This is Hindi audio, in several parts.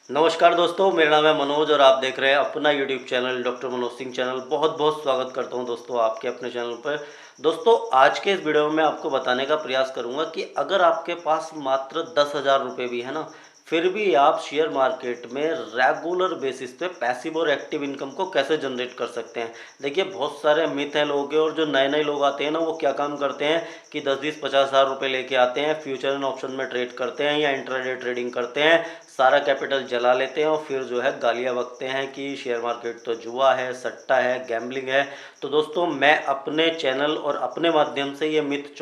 नमस्कार दोस्तों, मेरा नाम है मनोज और आप देख रहे हैं अपना YouTube channel doctor Manoj Singh channel. बहुत बहुत स्वागत करता हूं दोस्तों आपके अपने चैनल पर। दोस्तों, आज के इस वीडियो में मैं आपको बताने का प्रयास करूंगा कि अगर आपके पास मात्र 10,000 रुपये भी है ना, फिर भी आप शेयर मार्केट में रेगुलर बेसिस पे पैसिव और एक्टिव इनकम को कैसे जनरेट कर सकते हैं। देखिए, बहुत सारे मिथ हैं लोगों के, और जो नए नए लोग आते हैं ना, वो क्या काम करते हैं कि 10-20-50,000 रुपये लेके आते हैं, फ्यूचर एंड ऑप्शन में ट्रेड करते हैं या इंट्राडे ट्रेडिंग करते हैं, सारा कैपिटल जला लेते हैं और फिर जो है गालियाँ बकते हैं कि शेयर मार्केट तो जुआ है, सट्टा है, गैम्बलिंग है। तो दोस्तों, मैं अपने चैनल और अपने माध्यम से ये मिथ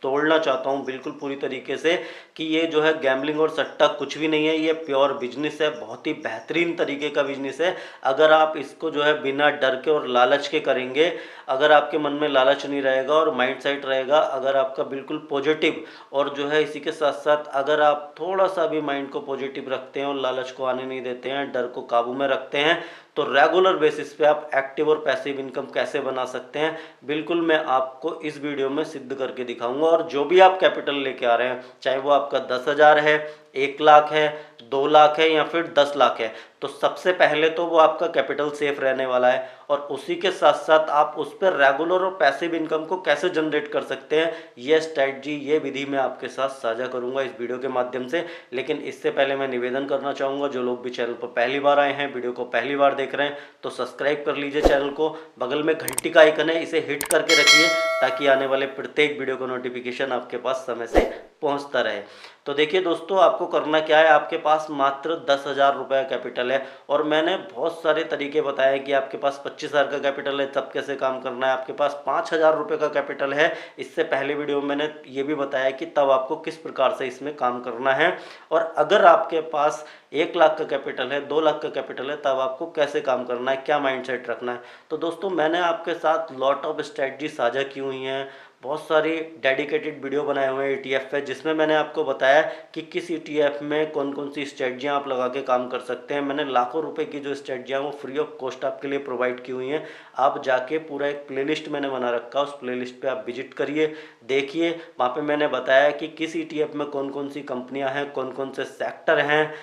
तोड़ना चाहता हूँ बिल्कुल पूरी तरीके से कि ये जो है गैम्बलिंग और सट्टा कुछ भी नहीं है। ये प्योर बिजनेस है, बहुत ही बेहतरीन तरीके का बिजनेस है। अगर आप इसको जो है बिना डर के और लालच के करेंगे, अगर आपके मन में लालच नहीं रहेगा और माइंड सेट रहेगा, अगर आपका बिल्कुल पॉजिटिव, और जो है इसी के साथ साथ अगर आप थोड़ा सा भी माइंड को पॉजिटिव रखते हैं और लालच को आने नहीं देते हैं, डर को काबू में रखते हैं, तो रेगुलर बेसिस पे आप एक्टिव और पैसिव इनकम कैसे बना सकते हैं, बिल्कुल मैं आपको इस वीडियो में सिद्ध करके दिखाऊंगा। और जो भी आप कैपिटल लेके आ रहे हैं, चाहे वो आपका 10,000 है, 1 लाख है, 2 लाख है या फिर 10 लाख है, तो सबसे पहले तो वो आपका कैपिटल सेफ रहने वाला है। और उसी के साथ साथ आप उस पर रेगुलर और पैसिव इनकम को कैसे जनरेट कर सकते हैं, ये स्ट्रैटेजी, ये विधि मैं आपके साथ साझा करूंगा इस वीडियो के माध्यम से। लेकिन इससे पहले मैं निवेदन करना चाहूँगा, जो लोग भी चैनल पर पहली बार आए हैं, वीडियो को पहली बार देख रहे हैं, तो सब्सक्राइब कर लीजिए चैनल को। बगल में घंटी का आइकन है, इसे हिट करके रखिए ताकि आने वाले प्रत्येक वीडियो का नोटिफिकेशन आपके पास समय से पहुंचता रहे। तो देखिए दोस्तों, आपको करना क्या है, आपके पास मात्र 10,000 रुपये कैपिटल है, और मैंने बहुत सारे तरीके बताए कि आपके पास 25,000 का कैपिटल है तब कैसे काम करना है, आपके पास 5,000 रुपये का कैपिटल है, इससे पहले वीडियो में मैंने ये भी बताया कि तब आपको किस प्रकार से इसमें काम करना है। और अगर आपके पास 1 लाख का कैपिटल है, 2 लाख का कैपिटल है, तब आपको कैसे काम करना है, क्या माइंडसेट रखना है। तो दोस्तों, मैंने आपके साथ लॉट ऑफ स्ट्रैटेजी साझा की हुई हैं, बहुत सारी डेडिकेटेड वीडियो बनाए हुए हैं ETF पे, जिसमें मैंने आपको बताया कि किस ETF में कौन कौन सी स्ट्रेटजियाँ आप लगा के काम कर सकते हैं। मैंने लाखों रुपए की जो स्ट्रेटजियाँ वो फ्री ऑफ कॉस्ट आपके लिए प्रोवाइड की हुई हैं। आप जाके पूरा एक प्लेलिस्ट मैंने बना रखा है, उस प्लेलिस्ट पे आप विजिट करिए, देखिए, वहाँ पे मैंने बताया कि किस ETF में कौन कौन सी कंपनियाँ हैं, कौन कौन से सेक्टर हैं,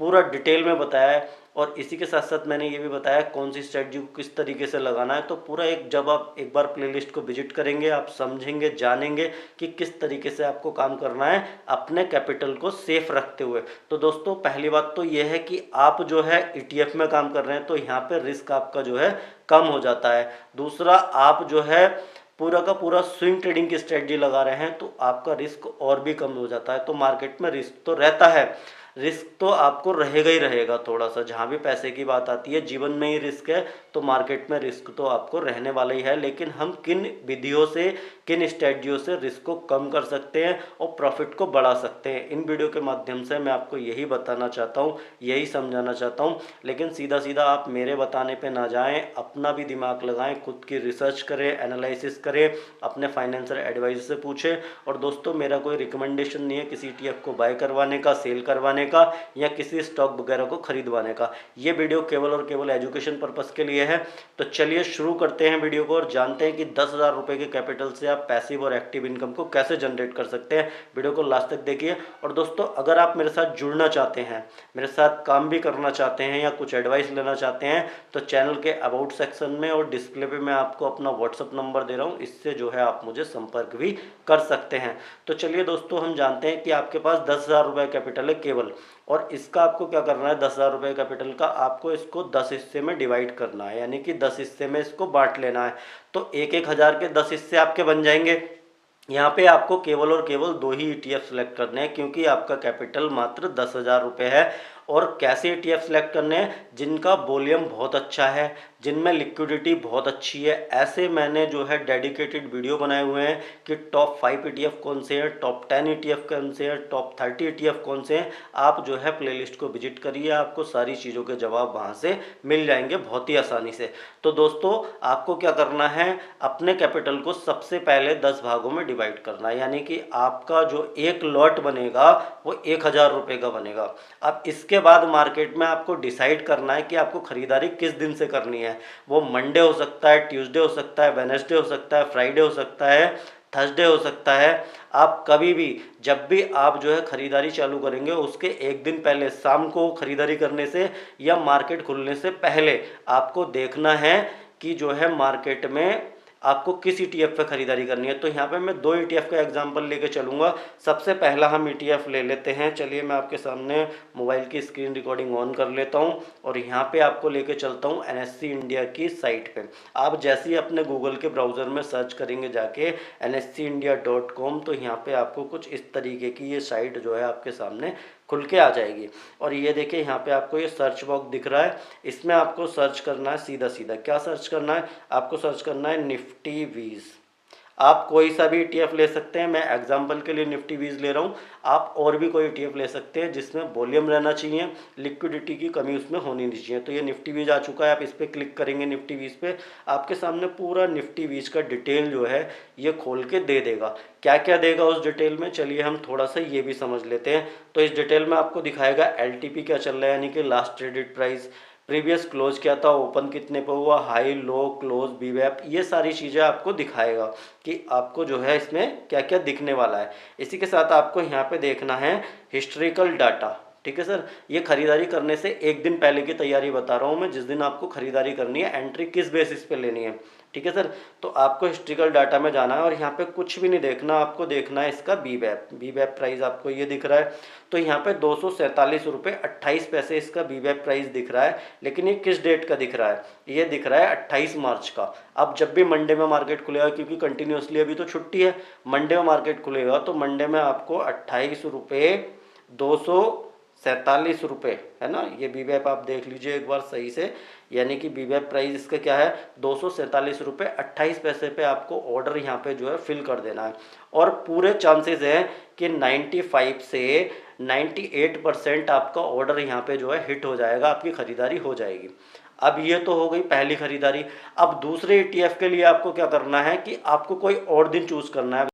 पूरा डिटेल में बताया है। और इसी के साथ साथ मैंने ये भी बताया कौन सी स्ट्रेटजी को किस तरीके से लगाना है। तो पूरा एक, जब आप एक बार प्लेलिस्ट को विजिट करेंगे, आप समझेंगे, जानेंगे कि किस तरीके से आपको काम करना है अपने कैपिटल को सेफ रखते हुए। तो दोस्तों, पहली बात तो ये है कि आप जो है ETF में काम कर रहे हैं, तो यहाँ पे रिस्क आपका जो है कम हो जाता है। दूसरा, आप जो है पूरा का पूरा स्विंग ट्रेडिंग की स्ट्रेटजी लगा रहे हैं, तो आपका रिस्क और भी कम हो जाता है। तो मार्केट में रिस्क तो रहता है, रिस्क तो आपको रहेगा ही रहेगा थोड़ा सा, जहाँ भी पैसे की बात आती है, जीवन में ही रिस्क है, तो मार्केट में रिस्क तो आपको रहने वाला ही है। लेकिन हम किन विधियों से, किन स्ट्रेटजियों से रिस्क को कम कर सकते हैं और प्रॉफिट को बढ़ा सकते हैं, इन वीडियो के माध्यम से मैं आपको यही बताना चाहता हूँ, यही समझाना चाहता हूँ। लेकिन सीधा सीधा आप मेरे बताने पर ना जाएँ, अपना भी दिमाग लगाएं, खुद की रिसर्च करें, एनालिसिस करें, अपने फाइनेंशियल एडवाइजर से पूछें। और दोस्तों, मेरा कोई रिकमेंडेशन नहीं है किसी ETF को बाय करवाने का, सेल करवाने का, या किसी स्टॉक वगैरह को खरीदवाने का। ये वीडियो केवल और केवल एजुकेशन पर्पस के लिए है। तो चलिए शुरू करते हैं वीडियो को और जानते हैं कि 10,000 रुपये के कैपिटल से आप पैसिव और एक्टिव इनकम को कैसे जनरेट कर सकते हैं। वीडियो को लास्ट तक देखिए। और दोस्तों, अगर आप मेरे साथ जुड़ना चाहते हैं, मेरे साथ काम भी करना चाहते हैं या कुछ एडवाइस लेना चाहते हैं, तो चैनल के अबाउट सेक्शन में और डिस्प्ले पे मैं आपको अपना व्हाट्सअप नंबर दे रहा हूँ, इससे जो है आप मुझे संपर्क भी कर सकते हैं। तो चलिए दोस्तों, हम जानते हैं कि आपके पास 10,000 रुपये कैपिटल है केवल, और इसका आपको क्या करना है, 10,000 रुपये कैपिटल का आपको इसको 10 हिस्से में डिवाइड करना है, यानी कि 10 हिस्से में इसको बांट लेना है। तो 1-1 हज़ार के 10 हिस्से आपके बन जाएंगे। यहाँ पे आपको केवल और केवल 2 ही ETF सेलेक्ट करने हैं, क्योंकि आपका कैपिटल मात्र 10,000 रुपये है। और कैसे ETF सेलेक्ट करने हैं, जिनका वॉल्यूम बहुत अच्छा है, जिनमें लिक्विडिटी बहुत अच्छी है, ऐसे मैंने जो है डेडिकेटेड वीडियो बनाए हुए हैं कि टॉप 5 ETF कौन से हैं, टॉप 10 ETF कौन से हैं, टॉप 30 ETF कौन से हैं। आप जो है प्लेलिस्ट को विजिट करिए, आपको सारी चीज़ों के जवाब वहाँ से मिल जाएंगे बहुत ही आसानी से। तो दोस्तों, आपको क्या करना है, अपने कैपिटल को सबसे पहले 10 भागों में डिवाइड करना है, यानी कि आपका जो एक लॉट बनेगा वो 1,000 रुपये का बनेगा। अब इसके बाद मार्केट में आपको डिसाइड करना है कि आपको खरीदारी किस दिन से करनी है। वो मंडे हो सकता है, ट्यूसडे हो सकता है, वेडनेसडे हो सकता है, फ्राइडे हो सकता है, थर्सडे हो सकता है। आप कभी भी जब भी आप जो है ख़रीदारी चालू करेंगे उसके एक दिन पहले शाम को ख़रीदारी करने से या मार्केट खुलने से पहले आपको देखना है कि जो है मार्केट में आपको किस ईटीएफ पे खरीदारी करनी है। तो यहाँ पे मैं दो ईटीएफ का एग्जांपल लेके चलूँगा। सबसे पहला हम ईटीएफ ले लेते हैं। चलिए मैं आपके सामने मोबाइल की स्क्रीन रिकॉर्डिंग ऑन कर लेता हूँ और यहाँ पे आपको लेके चलता हूँ एनएससी इंडिया की साइट पे। आप जैसे ही अपने गूगल के ब्राउज़र में सर्च करेंगे जाके nscindia.com, तो यहाँ पे आपको कुछ इस तरीके की ये साइट जो है आपके सामने खुल के आ जाएगी। और ये देखिए यहाँ पे आपको ये सर्च बॉक्स दिख रहा है, इसमें आपको सर्च करना है सीधा सीधा। क्या सर्च करना है? आपको सर्च करना है निफ्टी वीज। आप कोई सा भी ईटीएफ ले सकते हैं, मैं एग्जांपल के लिए निफ्टी वीज ले रहा हूँ। आप और भी कोई ईटीएफ ले सकते हैं जिसमें वॉल्यूम रहना चाहिए, लिक्विडिटी की कमी उसमें होनी नहीं चाहिए। तो ये निफ्टी वीज आ चुका है, आप इस पर क्लिक करेंगे निफ्टी वीज पे, आपके सामने पूरा निफ्टी वीज का डिटेल जो है ये खोल के दे देगा। क्या क्या देगा उस डिटेल में, चलिए हम थोड़ा सा ये भी समझ लेते हैं। तो इस डिटेल में आपको दिखाएगा एलटीपी क्या चल रहा है, यानी कि last traded price, previous close क्या था, ओपन कितने पे हुआ, हाई लो क्लोज बीवैप, ये सारी चीज़ें आपको दिखाएगा कि आपको जो है इसमें क्या क्या दिखने वाला है। इसी के साथ आपको यहाँ पे देखना है हिस्ट्रिकल डाटा। ठीक है सर, ये खरीदारी करने से एक दिन पहले की तैयारी बता रहा हूँ मैं, जिस दिन आपको खरीदारी करनी है, एंट्री किस बेसिस पे लेनी है। ठीक है सर, तो आपको हिस्ट्रिकल डाटा में जाना है और यहाँ पे कुछ भी नहीं देखना, आपको देखना है इसका बीवैप प्राइस आपको ये दिख रहा है। तो यहाँ पे 247 रुपये 28 पैसे इसका बीवैप प्राइस दिख रहा है। लेकिन ये किस डेट का दिख रहा है? ये दिख रहा है 28 मार्च का। अब जब भी मंडे में मार्केट खुलेगा, क्योंकि कंटिन्यूसली अभी तो छुट्टी है, मंडे में मार्केट खुलेगा तो मंडे में आपको 28 रुपये 247 रुपये है ना, ये बीवैप आप देख लीजिए एक बार सही से। यानी कि बीवैप प्राइस इसका क्या है, 247 रुपये 28 पैसे पे आपको ऑर्डर यहाँ पे जो है फिल कर देना है। और पूरे चांसेस हैं कि 95 से 98% आपका ऑर्डर यहाँ पे जो है हिट हो जाएगा, आपकी खरीदारी हो जाएगी। अब ये तो हो गई पहली खरीदारी। अब दूसरे ईटीएफ के लिए आपको क्या करना है कि आपको कोई और दिन चूज करना है।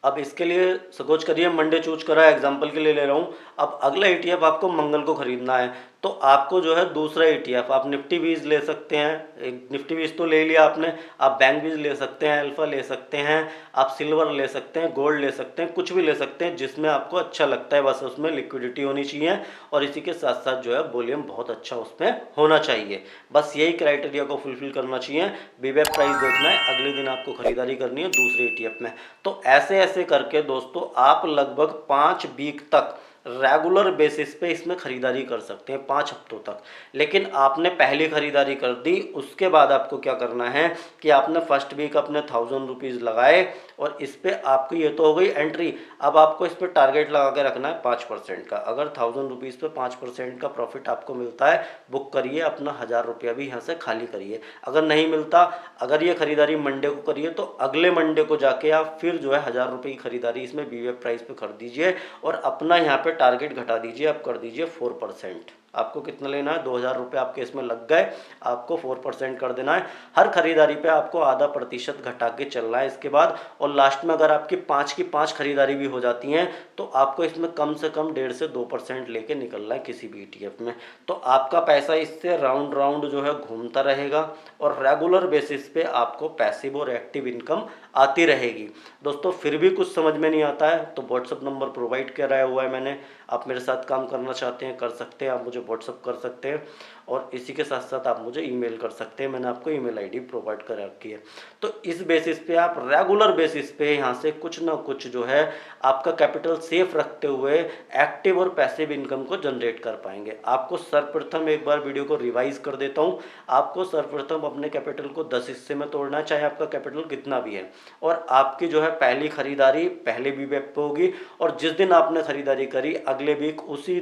अब इसके लिए सपोज करिए मंडे चूज करा, एग्जांपल के लिए ले रहा हूँ। अब अगला ईटीएफ आपको मंगल को खरीदना है, तो आपको जो है दूसरा ईटीएफ आप निफ्टी वीज ले सकते हैं। एक निफ्टी वीज तो ले लिया आपने, आप बैंक वीज ले सकते हैं, अल्फा ले सकते हैं, आप सिल्वर ले सकते हैं, गोल्ड ले सकते हैं, कुछ भी ले सकते हैं जिसमें आपको अच्छा लगता है। बस उसमें लिक्विडिटी होनी चाहिए और इसी के साथ साथ जो है वॉल्यूम बहुत अच्छा उसमें होना चाहिए। बस यही क्राइटेरिया को फुलफिल करना चाहिए। बीवैप प्राइस देखना है, अगले दिन आपको खरीदारी करनी है दूसरे ईटीएफ में। तो ऐसे ऐसे करके दोस्तों आप लगभग 5 वीक तक रेगुलर बेसिस पे इसमें खरीदारी कर सकते हैं, 5 हफ्तों तक। लेकिन आपने पहली खरीदारी कर दी, उसके बाद आपको क्या करना है कि आपने फर्स्ट वीक अपने 1000 रुपीज़ लगाए और इस पर आपकी ये तो हो गई एंट्री। अब आपको इस पर टारगेट लगा के रखना है 5% का। अगर 1000 रुपीज़ पे 5% का प्रॉफिट आपको मिलता है, बुक करिए, अपना 1000 रुपया भी यहाँ से खाली करिए। अगर नहीं मिलता, अगर ये खरीदारी मंडे को करिए तो अगले मंडे को जाके आप फिर जो है 1000 रुपये की खरीदारी इसमें बीवैप प्राइस पे कर दीजिए और अपना यहाँ पे टारगेट घटा दीजिए, आप कर दीजिए 4%। आपको कितना लेना है, 2000 रुपये आपके इसमें लग गए, आपको 4% कर देना है। हर खरीदारी पे आपको आधा प्रतिशत घटा के चलना है इसके बाद। और लास्ट में अगर आपकी 5 की 5 खरीदारी भी हो जाती हैं तो आपको इसमें कम से कम 1.5 से 2% लेके निकलना है किसी भी ईटीएफ में। तो आपका पैसा इससे राउंड राउंड जो है घूमता रहेगा और रेगुलर बेसिस पे आपको पैसिव और एक्टिव इनकम आती रहेगी। दोस्तों फिर भी कुछ समझ में नहीं आता है तो व्हाट्सअप नंबर प्रोवाइड कराया हुआ है मैंने, आप मेरे साथ काम करना चाहते हैं कर सकते हैं, आप मुझे व्हाट्सअप कर सकते हैं और इसी के साथ साथ आप मुझे ईमेल कर सकते हैं, मैंने आपको ईमेल आईडी प्रोवाइड कर रखी है। तो इस बेसिस पे आप रेगुलर बेसिस पे यहाँ से कुछ ना कुछ जो है आपका कैपिटल सेफ रखते हुए एक्टिव और पैसिव इनकम को जनरेट कर पाएंगे। आपको सर्वप्रथम एक बार वीडियो को रिवाइज कर देता हूँ। आपको सर्वप्रथम अपने कैपिटल को 10 हिस्से में तोड़ना है, चाहे आपका कैपिटल कितना भी है, और आपकी जो है पहली खरीदारी पहले बीवैप पे होगी और जिस दिन आपने खरीदारी करी अगले वीक उसी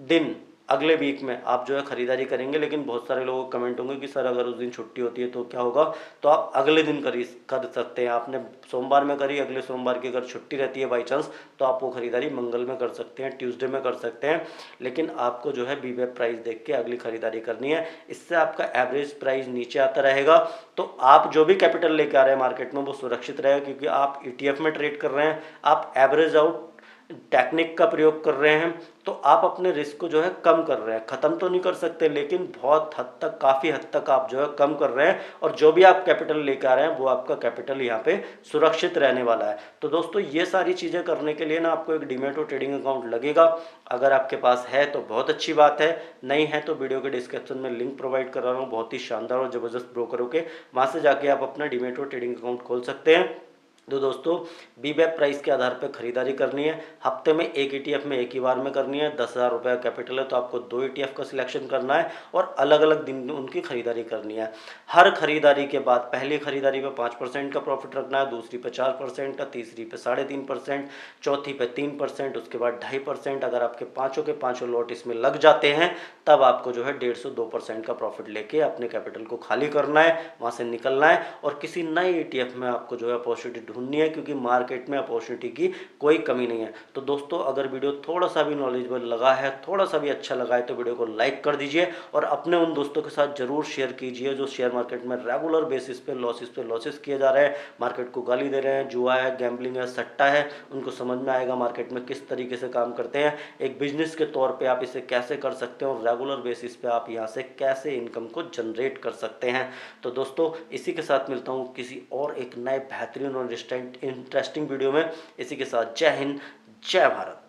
दिन अगले वीक में आप जो है खरीदारी करेंगे। लेकिन बहुत सारे लोगों को कमेंट होंगे कि सर अगर उस दिन छुट्टी होती है तो क्या होगा, तो आप अगले दिन कर सकते हैं। आपने सोमवार में करी, अगले सोमवार की अगर छुट्टी रहती है बाई चांस तो आप वो खरीदारी मंगल में कर सकते हैं, ट्यूसडे में कर सकते हैं। लेकिन आपको जो है बीवैप प्राइस देख के अगली खरीदारी करनी है, इससे आपका एवरेज प्राइस नीचे आता रहेगा। तो आप जो भी कैपिटल लेके आ रहे हैं मार्केट में वो सुरक्षित रहेगा, क्योंकि आप ईटीएफ में ट्रेड कर रहे हैं, आप एवरेज आउट टेक्निक का प्रयोग कर रहे हैं तो आप अपने रिस्क को जो है कम कर रहे हैं। ख़त्म तो नहीं कर सकते, लेकिन बहुत हद तक, काफ़ी हद तक आप जो है कम कर रहे हैं, और जो भी आप कैपिटल लेकर आ रहे हैं वो आपका कैपिटल यहाँ पे सुरक्षित रहने वाला है। तो दोस्तों ये सारी चीज़ें करने के लिए ना आपको एक डीमैट और ट्रेडिंग अकाउंट लगेगा। अगर आपके पास है तो बहुत अच्छी बात है, नहीं है तो वीडियो के डिस्क्रिप्शन में लिंक प्रोवाइड कर रहा हूँ बहुत ही शानदार और ज़बरदस्त ब्रोकरों के, वहाँ से जाके आप अपना डीमैट और ट्रेडिंग अकाउंट खोल सकते हैं। तो दोस्तों बीबैप प्राइस के आधार पर खरीदारी करनी है, हफ्ते में एक ETF में एक ही बार में करनी है। 10,000 रुपये कैपिटल है तो आपको 2 ETF का सिलेक्शन करना है और अलग अलग दिन उनकी खरीदारी करनी है। हर खरीदारी के बाद पहली खरीदारी पे 5% का प्रॉफिट रखना है, दूसरी पे 4% का, तीसरी पे 3.5%, चौथी पे 3%, उसके बाद 2.5%। अगर आपके पाँचों के पाँचों लॉट इसमें लग जाते हैं तब आपको जो है 150-2% का प्रॉफिट लेके अपने कैपिटल को खाली करना है, वहाँ से निकलना है और किसी नए ETF में आपको जो है अपॉर्चुनिटी ढूंढनी है, क्योंकि मार्केट में अपॉर्चुनिटी की कोई कमी नहीं है। तो दोस्तों अगर वीडियो थोड़ा सा भी नॉलेजेबल लगा है, थोड़ा सा भी अच्छा लगा है तो वीडियो को लाइक कर दीजिए और अपने उन दोस्तों के साथ जरूर शेयर कीजिए जो शेयर मार्केट में रेगुलर बेसिस पे लॉसेस किए जा रहे हैं, मार्केट को गाली दे रहे हैं, जुआ है, गैम्बलिंग है, सट्टा है। उनको समझ में आएगा मार्केट में किस तरीके से काम करते हैं, एक बिजनेस के तौर पर आप इसे कैसे कर सकते हैं और रेगुलर बेसिस पे आप यहाँ से कैसे इनकम को जनरेट कर सकते हैं। तो दोस्तों इसी के साथ मिलता हूँ किसी और एक नए बेहतरीन और इंटरेस्टिंग वीडियो में। इसी के साथ जय हिंद, जय भारत।